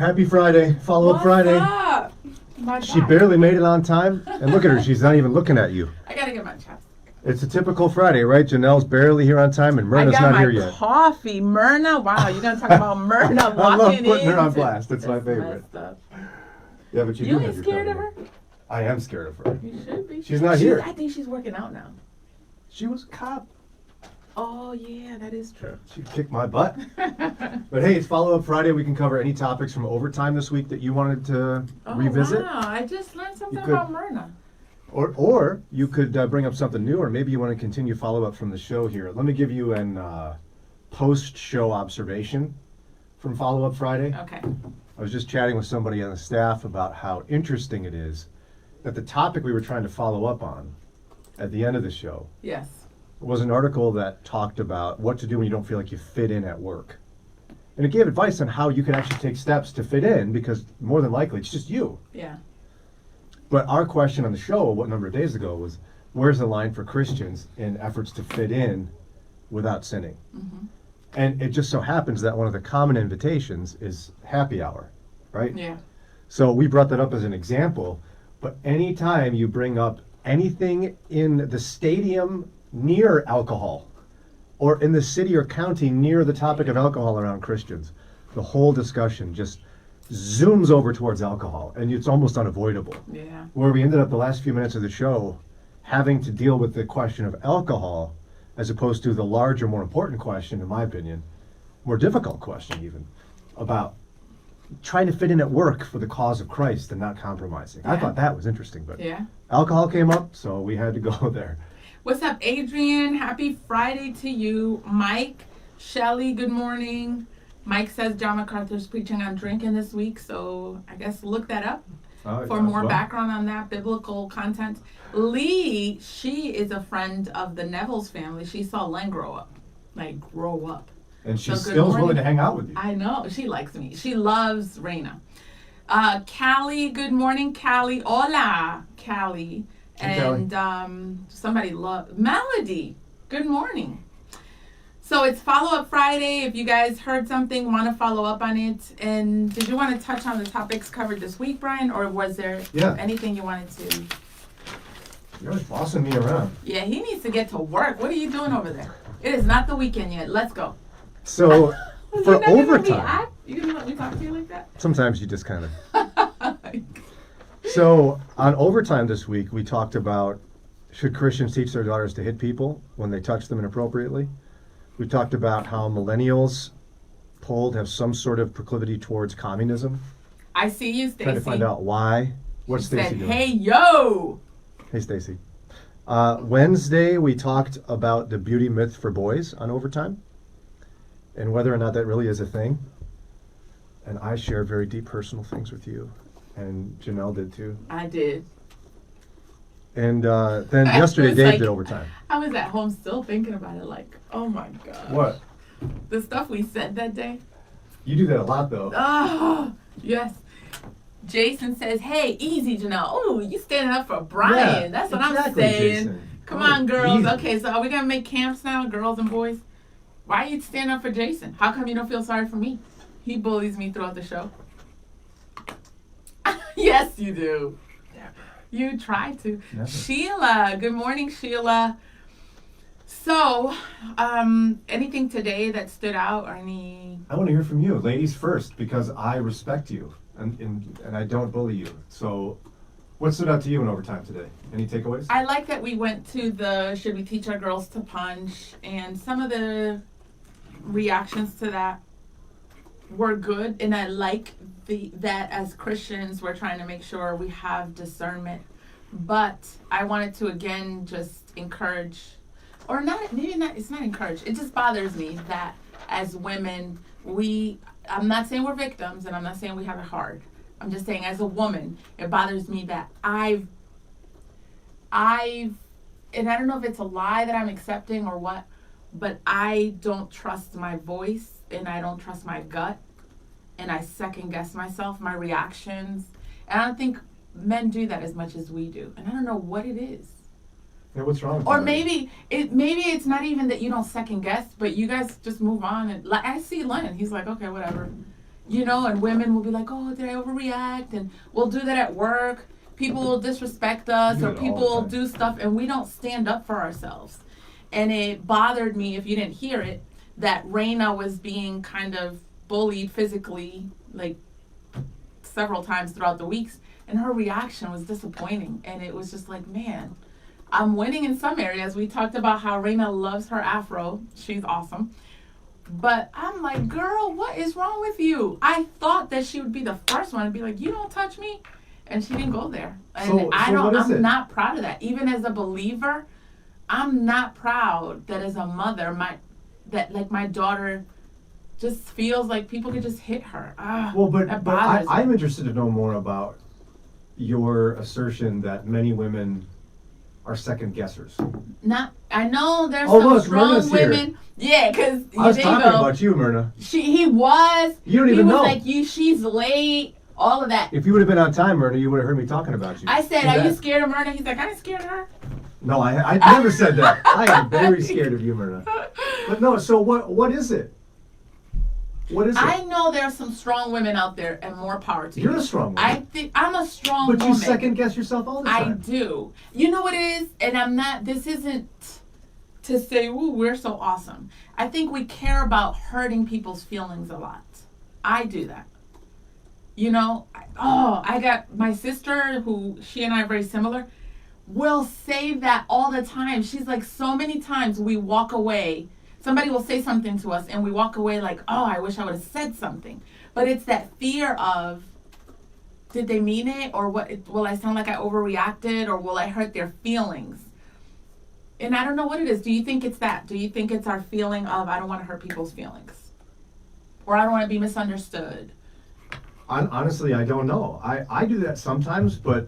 Happy Friday. Follow-up Friday. Up? She barely made it on time. And look at her. She's not even looking at you. I gotta get my chapstick. It's a typical Friday, right? Janelle's barely here on time, and Myrna's not here yet. I got my coffee. Myrna, wow, you're going to talk about Myrna walking in. I love putting her on blast. That's my favorite. Yeah, but you ain't scared of her? I am scared of her. You should be. She's not here. I think she's working out now. She was a cop. Oh, yeah, that is true. She kicked my butt. But hey, it's Follow-Up Friday. We can cover any topics from overtime this week that you wanted to revisit. Wow, I just learned something about Myrna. Or you could bring up something new, or maybe you want to continue follow-up from the show here. Let me give you an post-show observation from Follow-Up Friday. Okay. I was just chatting with somebody on the staff about how interesting it is that the topic we were trying to follow up on at the end of the show was an article that talked about what to do when you don't feel like you fit in at work. And it gave advice on how you can actually take steps to fit in, because more than likely it's just you. Yeah. But our question on the show, what number of days ago, was where's the line for Christians in efforts to fit in without sinning? Mm-hmm. And it just so happens that one of the common invitations is happy hour, right? Yeah. So we brought that up as an example, but anytime you bring up anything in the stadium near alcohol, or in the city or county near the topic of alcohol around Christians, the whole discussion just zooms over towards alcohol, and it's almost unavoidable. Yeah. Where we ended up the last few minutes of the show having to deal with the question of alcohol as opposed to the larger, more important question, in my opinion, more difficult question even, about trying to fit in at work for the cause of Christ and not compromising. Yeah. I thought that was interesting, but alcohol came up, so we had to go there. What's up, Adrian? Happy Friday to you. Mike, Shelly, good morning. Mike says John MacArthur's preaching on drinking this week, so I guess look that up for more background on that, biblical content. Lee, she is a friend of the Neville's family. She saw Len grow up. And she's still willing to hang out with you. I know. She likes me. She loves Raina. Callie, good morning, Callie. Hola, Callie. Hey, and somebody love Melody. Good morning. So it's Follow-Up Friday. If you guys heard something, want to follow up on it. And did you want to touch on the topics covered this week, Brian? Or was there anything you wanted to? You're bossing me around. Yeah, he needs to get to work. What are you doing over there? It is not the weekend yet. Let's go. So for overtime. You gonna let me talk to you like that? Sometimes you just kind of. So on overtime this week, we talked about, should Christians teach their daughters to hit people when they touch them inappropriately? We talked about how millennials polled have some sort of proclivity towards communism. I see you, Stacy. Trying to find out why. What's Stacy doing? Hey, yo! Hey, Stacy. Wednesday, we talked about the beauty myth for boys on overtime and whether or not that really is a thing. And I shared very deep personal things with you. And Janelle did too. I did. And then yesterday, Dave did overtime. I was at home still thinking about it like, oh my God. What? The stuff we said that day. You do that a lot, though. Oh, yes. Jason says, hey, easy, Janelle. Oh, you standing up for Brian. Yeah, that's what I'm saying. Jason. Come on, girls. Easy. Okay, so are we going to make camps now, girls and boys? Why are you standing up for Jason? How come you don't feel sorry for me? He bullies me throughout the show. Yes, you do. Never. You try to. Never. Sheila. Good morning, Sheila. So, anything today that stood out or any... I want to hear from you. Ladies first, because I respect you and I don't bully you. So, what stood out to you in overtime today? Any takeaways? I like that we went to the should we teach our girls to punch, and some of the reactions to that were good, and I like that as Christians we're trying to make sure we have discernment. But I wanted to again just encourage, or not, maybe not, it's not encourage, it just bothers me that as women I'm not saying we're victims and I'm not saying we have it hard. I'm just saying as a woman, it bothers me that I've and I don't know if it's a lie that I'm accepting or what, but I don't trust my voice and I don't trust my gut. And I second guess myself, my reactions. And I don't think men do that as much as we do. And I don't know what it is. Yeah, what's wrong with Or that? maybe it's not even that you don't second guess, but you guys just move on. And I see Len. He's like, okay, whatever. You know, and women will be like, oh, did I overreact? And we'll do that at work. People will disrespect us, or people will do stuff, and we don't stand up for ourselves. And it bothered me, if you didn't hear it, that Raina was being kind of bullied physically, like several times throughout the weeks, and her reaction was disappointing. And it was just like, man, I'm winning in some areas. We talked about how Raina loves her afro. She's awesome. But I'm like, girl, what is wrong with you? I thought that she would be the first one to be like, you don't touch me. And she didn't go there. And I'm not proud of that. Even as a believer, I'm not proud that as a mother, my daughter just feels like people could just hit her. I'm interested to know more about your assertion that many women are second guessers. I know there's some strong women. Here. Yeah, because I was talking about you, Myrna. He was. You don't even know. Like she's late. All of that. If you would have been on time, Myrna, you would have heard me talking about you. I said, "Are you scared of Myrna?" He's like, "I ain't scared of her." No, I never said that. I am very scared of you, Myrna. But no, so what is it? What is it? I know there are some strong women out there, and more power to you. You're a strong woman. I think I'm a strong woman. But you second guess yourself all the time. I do. You know what it is? And I'm not, this isn't to say, ooh, we're so awesome. I think we care about hurting people's feelings a lot. I do that. You know, I got my sister, who she and I are very similar, will say that all the time. She's like, so many times we walk away. Somebody will say something to us and we walk away like, oh, I wish I would have said something. But it's that fear of, did they mean it? Or what? Will I sound like I overreacted? Or will I hurt their feelings? And I don't know what it is. Do you think it's that? Do you think it's our feeling of, I don't want to hurt people's feelings? Or I don't want to be misunderstood? Honestly, I don't know. I do that sometimes, but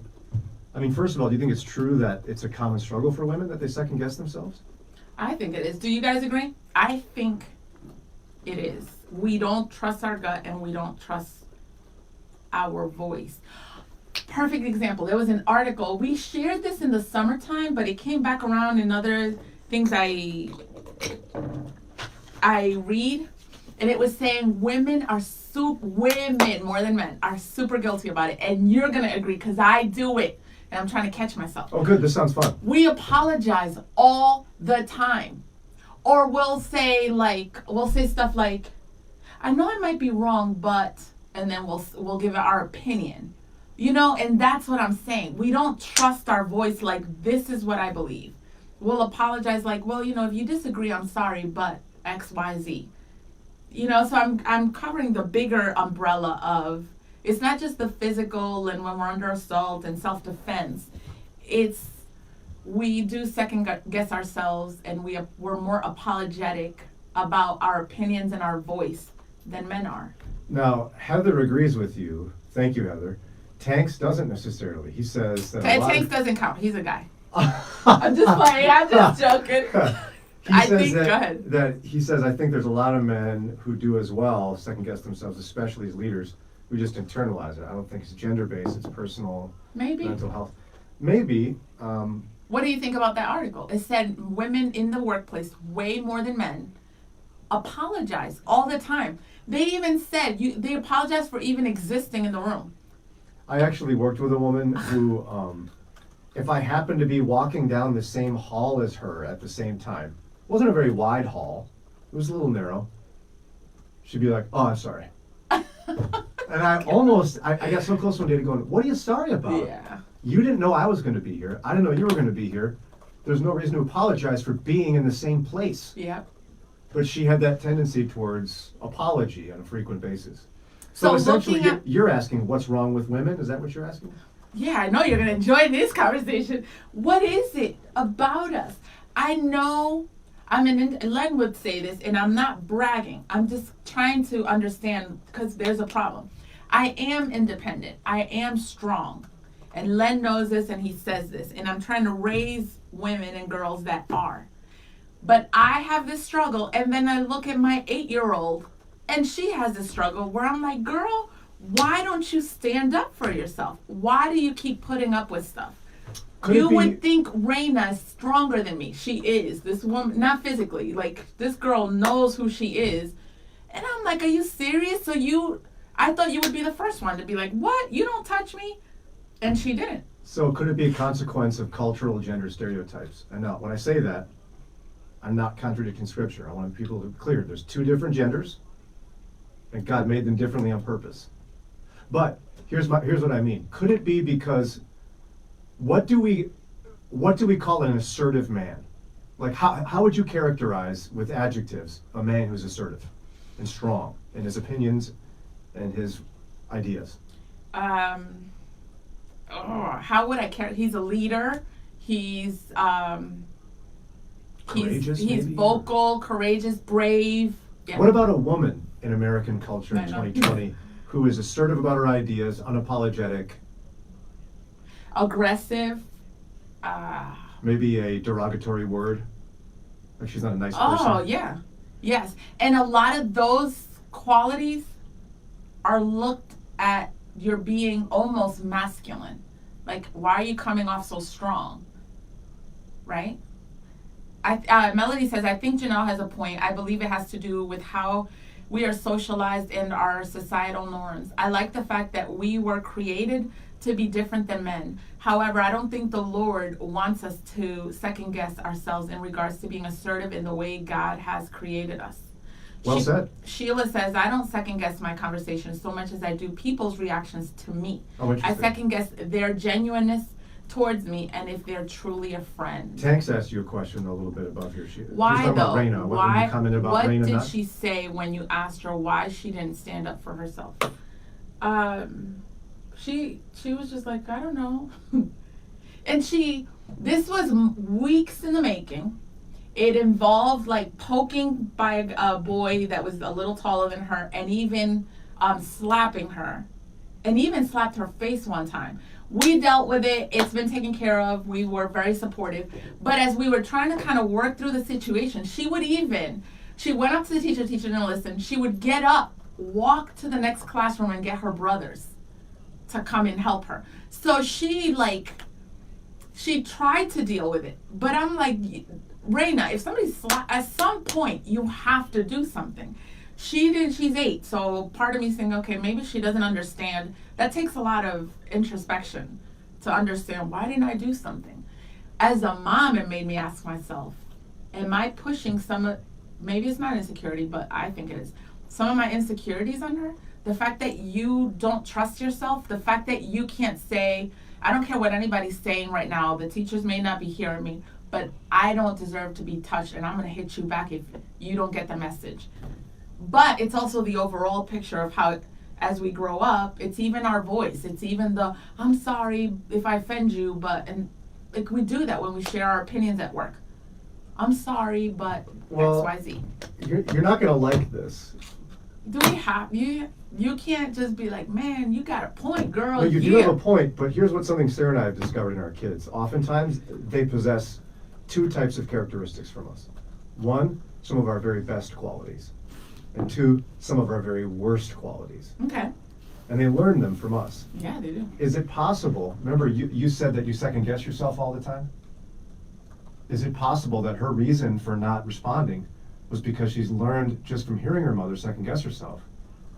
I mean, first of all, do you think it's true that it's a common struggle for women that they second guess themselves? I think it is. Do you guys agree? I think it is. We don't trust our gut and we don't trust our voice. Perfect example. There was an article. We shared this in the summertime, but it came back around in other things I read. And it was saying women more than men are super guilty about it. And you're going to agree because I do it. And I'm trying to catch myself. Oh, good. This sounds fun. We apologize all the time. Or we'll say stuff like, I know I might be wrong, but, and then we'll give it our opinion. You know, and that's what I'm saying. We don't trust our voice like, this is what I believe. We'll apologize like, well, you know, if you disagree, I'm sorry, but X, Y, Z. You know, so I'm covering the bigger umbrella of, it's not just the physical and when we're under assault and self-defense. It's, we do second guess ourselves and we're more apologetic about our opinions and our voice than men are. Now, Heather agrees with you. Thank you, Heather. Tanks doesn't necessarily. He says that Tanks doesn't count. He's a guy. I'm just playing. I'm just joking. I think there's a lot of men who do as well, second guess themselves, especially as leaders, who just internalize it. I don't think it's gender-based. It's personal, mental health. Maybe. What do you think about that article? It said women in the workplace, way more than men, apologize all the time. They even said they apologize for even existing in the room. I actually worked with a woman who, if I happened to be walking down the same hall as her at the same time, it wasn't a very wide hall, it was a little narrow, she'd be like, oh, I'm sorry. And I got so close one day to going, what are you sorry about? Yeah. You didn't know I was going to be here. I didn't know you were going to be here. There's no reason to apologize for being in the same place. Yeah. But she had that tendency towards apology on a frequent basis. So essentially, you're asking what's wrong with women? Is that what you're asking? Yeah, I know you're going to enjoy this conversation. What is it about us? I know, Len would say this, and I'm not bragging. I'm just trying to understand because there's a problem. I am independent. I am strong. And Len knows this and he says this. And I'm trying to raise women and girls that are. But I have this struggle, and then I look at my 8-year-old and she has this struggle where I'm like, girl, why don't you stand up for yourself? Why do you keep putting up with stuff? You would think Raina is stronger than me. She is. This woman, not physically, like this girl knows who she is. And I'm like, are you serious? So I thought you would be the first one to be like, what? You don't touch me? And she didn't. So could it be a consequence of cultural gender stereotypes? And now, when I say that, I'm not contradicting scripture. I want people to be clear. There's two different genders, and God made them differently on purpose. But here's what I mean. Could it be because what do we call an assertive man? Like how would you characterize with adjectives a man who's assertive and strong in his opinions and his ideas? How would I care? He's a leader. He's courageous. He's vocal, courageous, brave. Yeah. What about a woman in American culture in 2020 who is assertive about her ideas, unapologetic, aggressive? Maybe a derogatory word, like she's not a nice person. Oh yeah, yes, and a lot of those qualities are looked at. You're being almost masculine. Like, why are you coming off so strong? Right? Melody says, I think Janelle has a point. I believe it has to do with how we are socialized and our societal norms. I like the fact that we were created to be different than men. However, I don't think the Lord wants us to second guess ourselves in regards to being assertive in the way God has created us. Well said. Sheila says, I don't second guess my conversations so much as I do people's reactions to me. Oh, I second guess their genuineness towards me and if they're truly a friend. Tanks asked you a question a little bit above here. Why though? About Raina. What Raina did she say when you asked her why she didn't stand up for herself? She was just like, I don't know. And this was weeks in the making. It involved like poking by a boy that was a little taller than her and even slapping her. And even slapped her face one time. We dealt with it. It's been taken care of. We were very supportive. But as we were trying to kind of work through the situation, she went up to the teacher didn't listen. She would get up, walk to the next classroom and get her brothers to come and help her. So she tried to deal with it. But I'm like, Raina, if somebody at some point you have to do something. She's 8, so part of me saying, okay, maybe she doesn't understand. That takes a lot of introspection to understand, why didn't I do something? As a mom, it made me ask myself, am I pushing maybe it's not insecurity, but I think it is, some of my insecurities on her? The fact that you don't trust yourself, the fact that you can't say, I don't care what anybody's saying right now, the teachers may not be hearing me, but I don't deserve to be touched and I'm going to hit you back if you don't get the message. But it's also the overall picture of how, as we grow up, it's even our voice. It's even the, I'm sorry if I offend you, and like we do that when we share our opinions at work. I'm sorry, but XYZ. You're not going to like this. Do we have, you can't just be like, man, you got a point, girl. No, you do have a point, but here's something Sarah and I have discovered in our kids. Oftentimes, they possess two types of characteristics from us. One, some of our very best qualities. And two, some of our very worst qualities. Okay. And they learn them from us. Yeah, they do. Is it possible, remember you said that you second guess yourself all the time? Is it possible that her reason for not responding was because she's learned just from hearing her mother second guess herself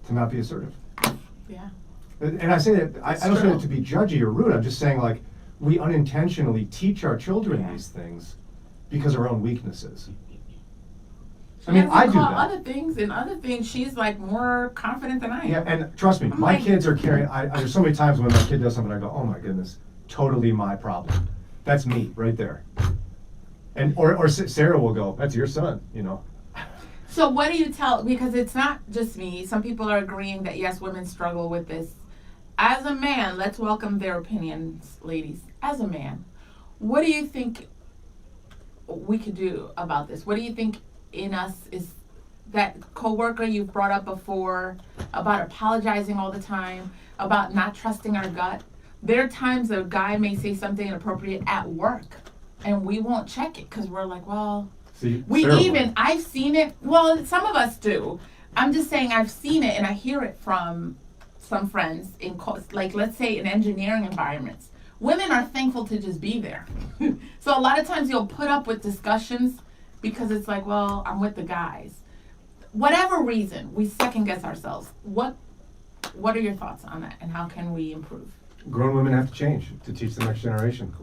to not be assertive? Yeah. And I say that, I don't say that to be judgy or rude, I'm just saying like, we unintentionally teach our children these things because of our own weaknesses. I mean, I do that. Other things, she's like more confident than I am. Yeah, and trust me, my kids are carrying, there's so many times when my kid does something, I go, oh my goodness, totally my problem. That's me, right there. And, or Sarah will go, that's your son, So what do you tell, because it's not just me, some people are agreeing that yes, women struggle with this. As a man, let's welcome their opinions, ladies. As a man, what do you think we could do about this? What do you think in us is that coworker you've brought up before about apologizing all the time, about not trusting our gut? There are times a guy may say something inappropriate at work and we won't check it because we're like, well, I've seen it. Well, some of us do. I'm just saying I've seen it and I hear it from some friends in like, let's say in engineering environments. Women are thankful to just be there. So a lot of times you'll put up with discussions because it's like, well, I'm with the guys. Whatever reason, we second guess ourselves. What what are your thoughts on that, and how can we improve? Grown women have to change to teach the next generation.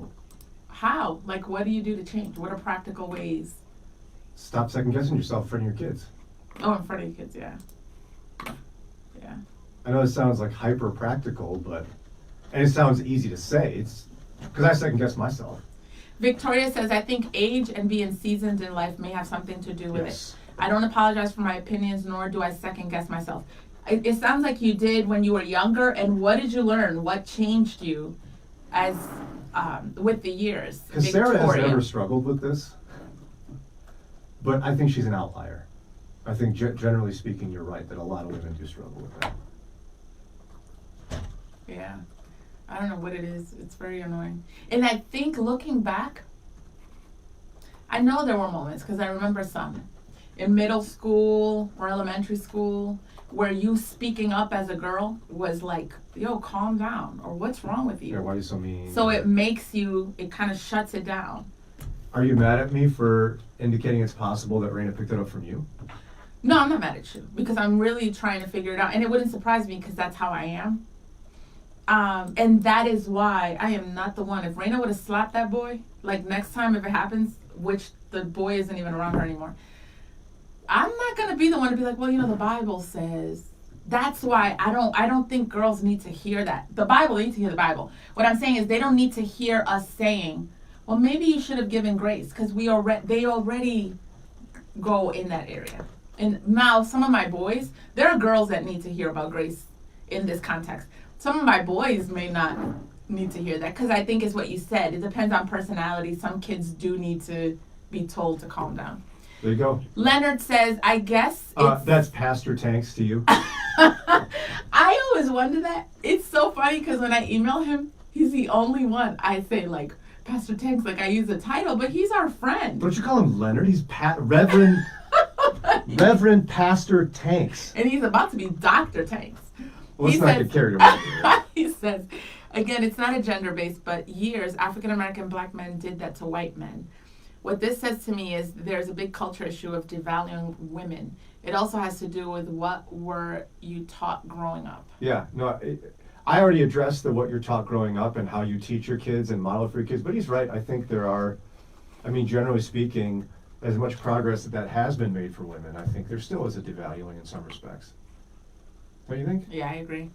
How? Like, what do you do to change? What are practical ways? Stop second guessing yourself in front of your kids. Oh, in front of your kids, yeah. Yeah. I know it sounds like hyper practical, and it sounds easy to say. It's because I second guess myself. Victoria says, I think age and being seasoned in life may have something to do with it. I don't apologize for my opinions, nor do I second guess myself. It sounds like you did when you were younger, and what did you learn? What changed you as with the years? Because Sarah has never struggled with this, but I think she's an outlier. I think generally speaking, you're right, that a lot of women do struggle with that. Yeah. I don't know what it is. It's very annoying. And I think looking back, I know there were moments, because I remember some in middle school or elementary school where you speaking up as a girl was like, yo, calm down, or what's wrong with you? Yeah, why are you so mean? So it makes you, it kind of shuts it down. Are you mad at me for indicating it's possible that Raina picked it up from you? No, I'm not mad at you, because I'm really trying to figure it out. And it wouldn't surprise me, because that's how I am. And that is why I am not the one. If Raina would have slapped that boy, like next time if it happens, which the boy isn't even around her anymore, I'm not going to be the one to be like, well, the Bible says. That's why I don't think girls need to hear that. The Bible needs to hear the Bible. What I'm saying is they don't need to hear us saying, well, maybe you should have given grace, because they already go in that area. And now some of my boys, there are girls that need to hear about grace in this context. Some of my boys may not need to hear that, because I think it's what you said. It depends on personality. Some kids do need to be told to calm down. There you go. Leonard says, I guess that's Pastor Tanks to you. I always wonder that. It's so funny, because when I email him, he's the only one I say, like, Pastor Tanks, like I use the title, but he's our friend. Don't you call him Leonard? He's Reverend Reverend Pastor Tanks. And he's about to be Dr. Tanks. Well, let's not get carried away. He says, again, it's not a gender-based, but years African-American black men did that to white men. What this says to me is there's a big culture issue of devaluing women. It also has to do with what were you taught growing up. Yeah, no, I already addressed what you're taught growing up and how you teach your kids and model for your kids, but he's right. I think there are, generally speaking, as much progress that has been made for women, I think there still is a devaluing in some respects. What do you think? Yeah, I agree.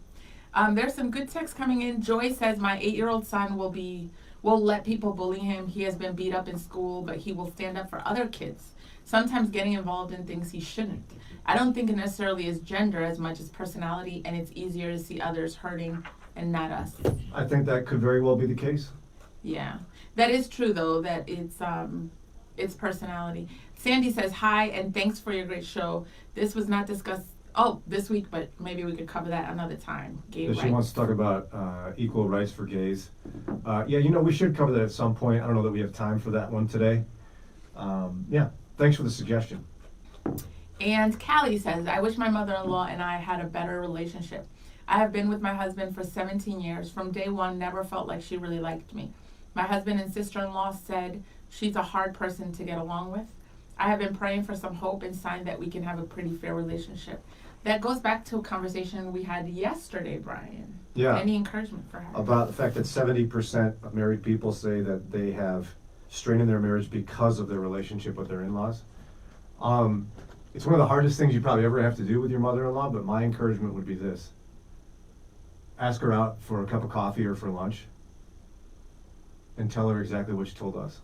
There's some good text coming in. Joy says, my 8-year-old son will let people bully him. He has been beat up in school, but he will stand up for other kids, sometimes getting involved in things he shouldn't. I don't think it necessarily is gender as much as personality, and it's easier to see others hurting and not us. I think that could very well be the case. Yeah. That is true, though, that it's personality. Sandy says, hi, and thanks for your great show. This was not discussed this week, but maybe we could cover that another time. Gay rights. She wants to talk about equal rights for gays. We should cover that at some point. I don't know that we have time for that one today. Thanks for the suggestion. And Callie says, I wish my mother-in-law and I had a better relationship. I have been with my husband for 17 years. From day one, never felt like she really liked me. My husband and sister-in-law said she's a hard person to get along with. I have been praying for some hope and sign that we can have a pretty fair relationship. That goes back to a conversation we had yesterday, Brian. Yeah. Any encouragement for her? About the fact that 70% of married people say that they have strain in their marriage because of their relationship with their in-laws. It's one of the hardest things you probably ever have to do with your mother-in-law, but my encouragement would be this. Ask her out for a cup of coffee or for lunch and tell her exactly what she told us.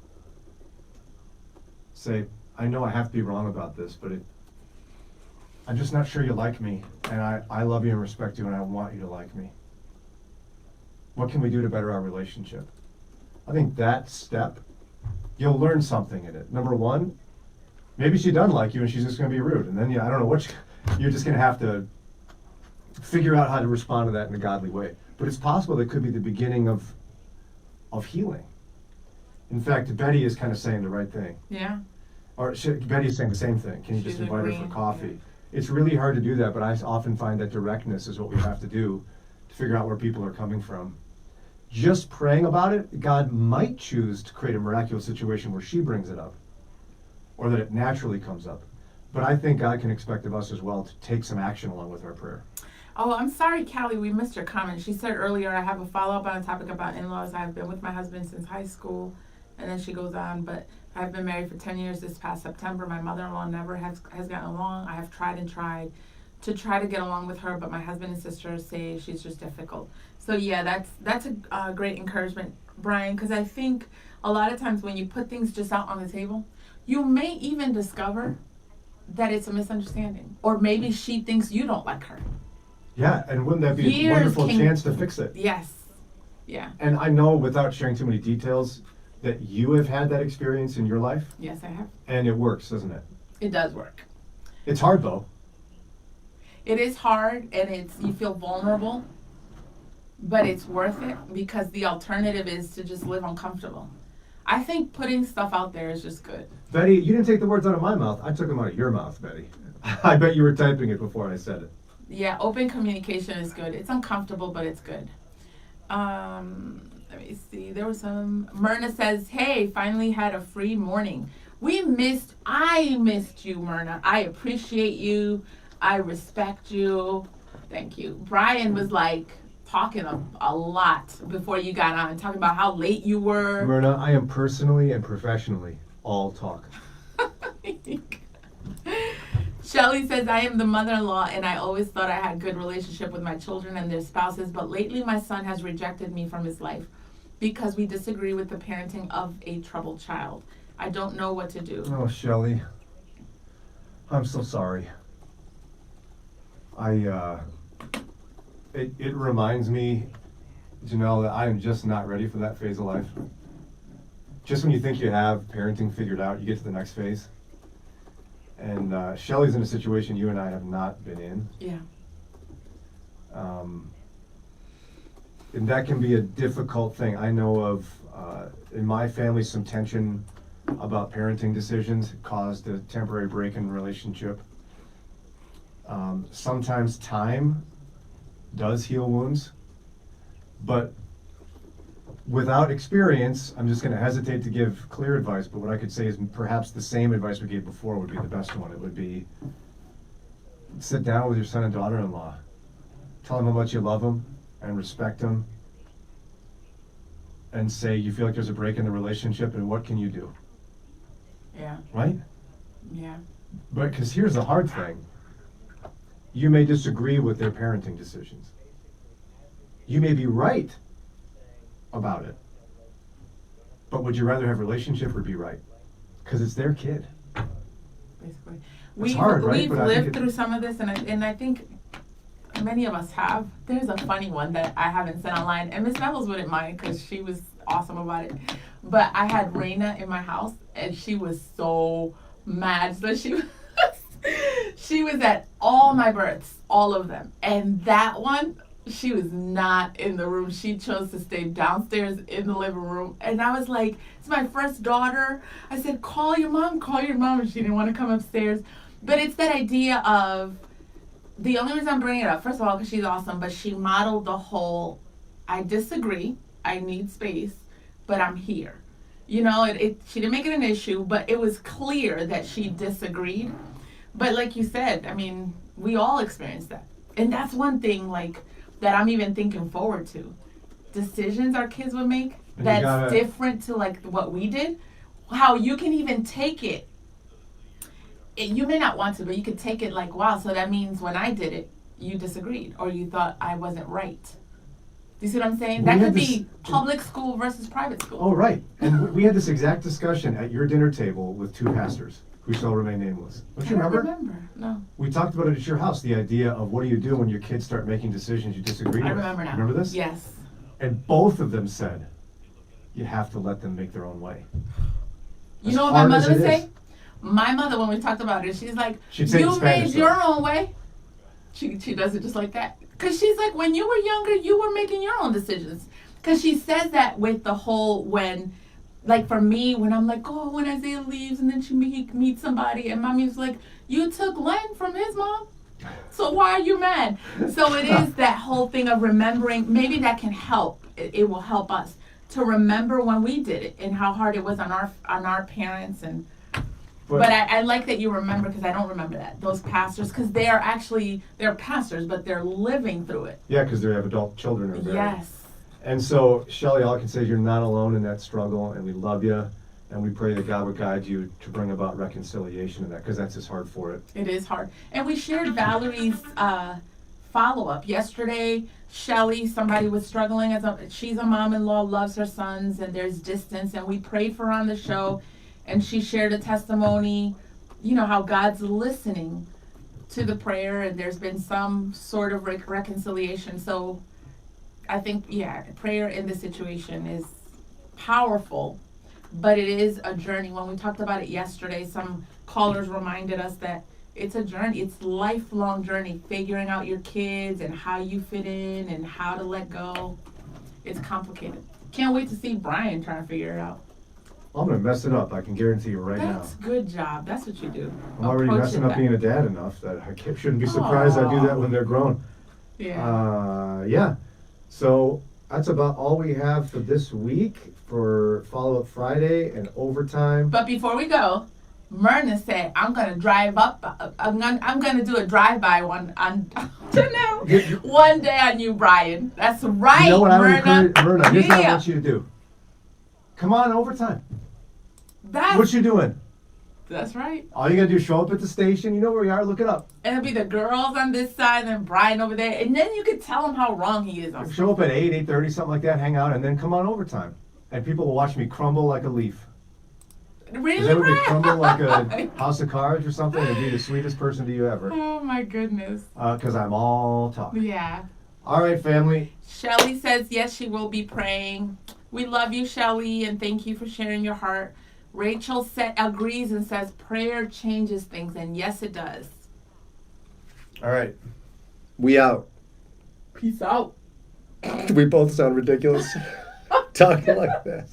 Say, I know I have to be wrong about this, but I'm just not sure you like me, and I love you and respect you, and I want you to like me. What can we do to better our relationship? I think that step, you'll learn something in it. Number one, maybe she doesn't like you and she's just going to be rude, and then I don't know you're just going to have to figure out how to respond to that in a godly way. But it's possible that it could be the beginning of healing. In fact, Betty is kind of saying the right thing. Yeah. Or Betty is saying the same thing. Can you just invite her for coffee? Yeah. It's really hard to do that, but I often find that directness is what we have to do to figure out where people are coming from. Just praying about it, God might choose to create a miraculous situation where she brings it up, or that it naturally comes up. But I think God can expect of us as well to take some action along with our prayer. Oh, I'm sorry, Callie, we missed your comment. She said earlier, I have a follow-up on a topic about in-laws. I have been with my husband since high school. And then she goes on, but I've been married for 10 years this past September. My mother-in-law never has gotten along. I have tried and tried to get along with her, but my husband and sister say she's just difficult. So yeah, that's a great encouragement, Brian, because I think a lot of times when you put things just out on the table, you may even discover that it's a misunderstanding. Or maybe she thinks you don't like her. Yeah, and wouldn't that be a wonderful chance to fix it? Yes. Yeah. And I know, without sharing too many details, that you have had that experience in your life. Yes, I have. And it works, doesn't it? It does work. It's hard, though. It is hard, and you feel vulnerable, but it's worth it because the alternative is to just live uncomfortable. I think putting stuff out there is just good. Betty, you didn't take the words out of my mouth. I took them out of your mouth, Betty. I bet you were typing it before I said it. Yeah, open communication is good. It's uncomfortable, but it's good. Let me see. There was some. Myrna says, "Hey, finally had a free morning. I missed you, Myrna. I appreciate you. I respect you. Thank you." Brian was like talking a lot before you got on, talking about how late you were. Myrna, I am personally and professionally all talk. Shelly says, "I am the mother-in-law and I always thought I had a good relationship with my children and their spouses, but lately my son has rejected me from his life because we disagree with the parenting of a troubled child. I don't know what to do." Oh, Shelly, I'm so sorry. It reminds me, Janelle, that I am just not ready for that phase of life. Just when you think you have parenting figured out, you get to the next phase. And Shelly's in a situation you and I have not been in. Yeah. And that can be a difficult thing. I know of, in my family, some tension about parenting decisions caused a temporary break in relationship. Sometimes time does heal wounds, but without experience, I'm just going to hesitate to give clear advice, but what I could say is perhaps the same advice we gave before would be the best one. It would be, sit down with your son and daughter-in-law. Tell them how much you love them and respect them, and say you feel like there's a break in the relationship, and what can you do? Yeah. Right? Yeah. But because here's the hard thing. You may disagree with their parenting decisions. You may be right about it. But would you rather have a relationship or be right? Because it's their kid. Basically. It's hard, right? We've lived through some of this, and I think many of us have. There's a funny one that I haven't said online, and Miss Nevels wouldn't mind because she was awesome about it. But I had Raina in my house, and she was so mad. So she was at all my births, all of them. And that one, she was not in the room. She chose to stay downstairs in the living room. And I was like, it's my first daughter. I said, call your mom. And she didn't want to come upstairs. But it's that idea of, the only reason I'm bringing it up, first of all, because she's awesome, but she modeled the whole, I disagree, I need space, but I'm here. You know, she didn't make it an issue, but it was clear that she disagreed. But like you said, I mean, we all experience that. And that's one thing, like, that I'm even thinking forward to. Decisions our kids would make that's different to, like, what we did. How you can even take it. You may not want to, but you could take it like, wow, so that means when I did it, you disagreed. Or you thought I wasn't right. Do you see what I'm saying? That could be public school versus private school. Oh, right. And we had this exact discussion at your dinner table with two pastors who shall remain nameless. Don't you remember? I don't remember, no. We talked about it at your house, the idea of what do you do when your kids start making decisions you disagree with. I remember now. Remember this? Yes. And both of them said, you have to let them make their own way. You know what my mother would say? My mother, when we talked about it, she's like, you made your own way. She does it just like that. Because she's like, when you were younger, you were making your own decisions. Because she says that with the whole when, like for me, when I'm like, oh, when Isaiah leaves and then she meets somebody, and mommy's like, you took Len from his mom, so why are you mad? So it is that whole thing of remembering. Maybe that can help. It will help us to remember when we did it and how hard it was on our parents. And But I like that you remember, because I don't remember that. Those pastors, because they're pastors, but they're living through it. Yeah, because they have adult children who are married. Yes. And so, Shelley, all I can say is you're not alone in that struggle, and we love you, and we pray that God would guide you to bring about reconciliation in that, because that's just hard for it. It is hard. And we shared Valerie's follow-up. Yesterday, Shelley, somebody was struggling. She's a mom-in-law, loves her sons, and there's distance, and we prayed for her on the show, and she shared a testimony, how God's listening to the prayer, and there's been some sort of reconciliation. So I think, prayer in this situation is powerful, but it is a journey. When we talked about it yesterday, some callers reminded us that it's a journey. It's a lifelong journey, figuring out your kids and how you fit in and how to let go. It's complicated. Can't wait to see Brian trying to figure it out. I'm going to mess it up. I can guarantee you right now. That's good job. That's what you do. I'm already messing up being a dad enough that I shouldn't be surprised I do that when they're grown. Yeah. So that's about all we have for this week for Follow-Up Friday and Overtime. But before we go, Myrna said, I'm going to drive up. I'm going to do a drive-by one day on you, Brian. That's right, you know what Myrna. Myrna, here's what I want you to do. Come on, Overtime. What you doing? That's right. All you got to do is show up at the station. You know where we are. Look it up. And it'll be the girls on this side and Brian over there. And then you could tell him how wrong he is. Show up at 8, 8:30, something like that. Hang out, and then come on Overtime. And people will watch me crumble like a leaf. Really? Is that what they crumble like a house of cards or something? And be the sweetest person to you ever. Oh, my goodness. Because I'm all talk. Yeah. All right, family. Shelley says, yes, she will be praying. We love you, Shelley, and thank you for sharing your heart. Rachel agrees and says prayer changes things, and yes, it does. All right. We out. Peace out. We both sound ridiculous talking like that.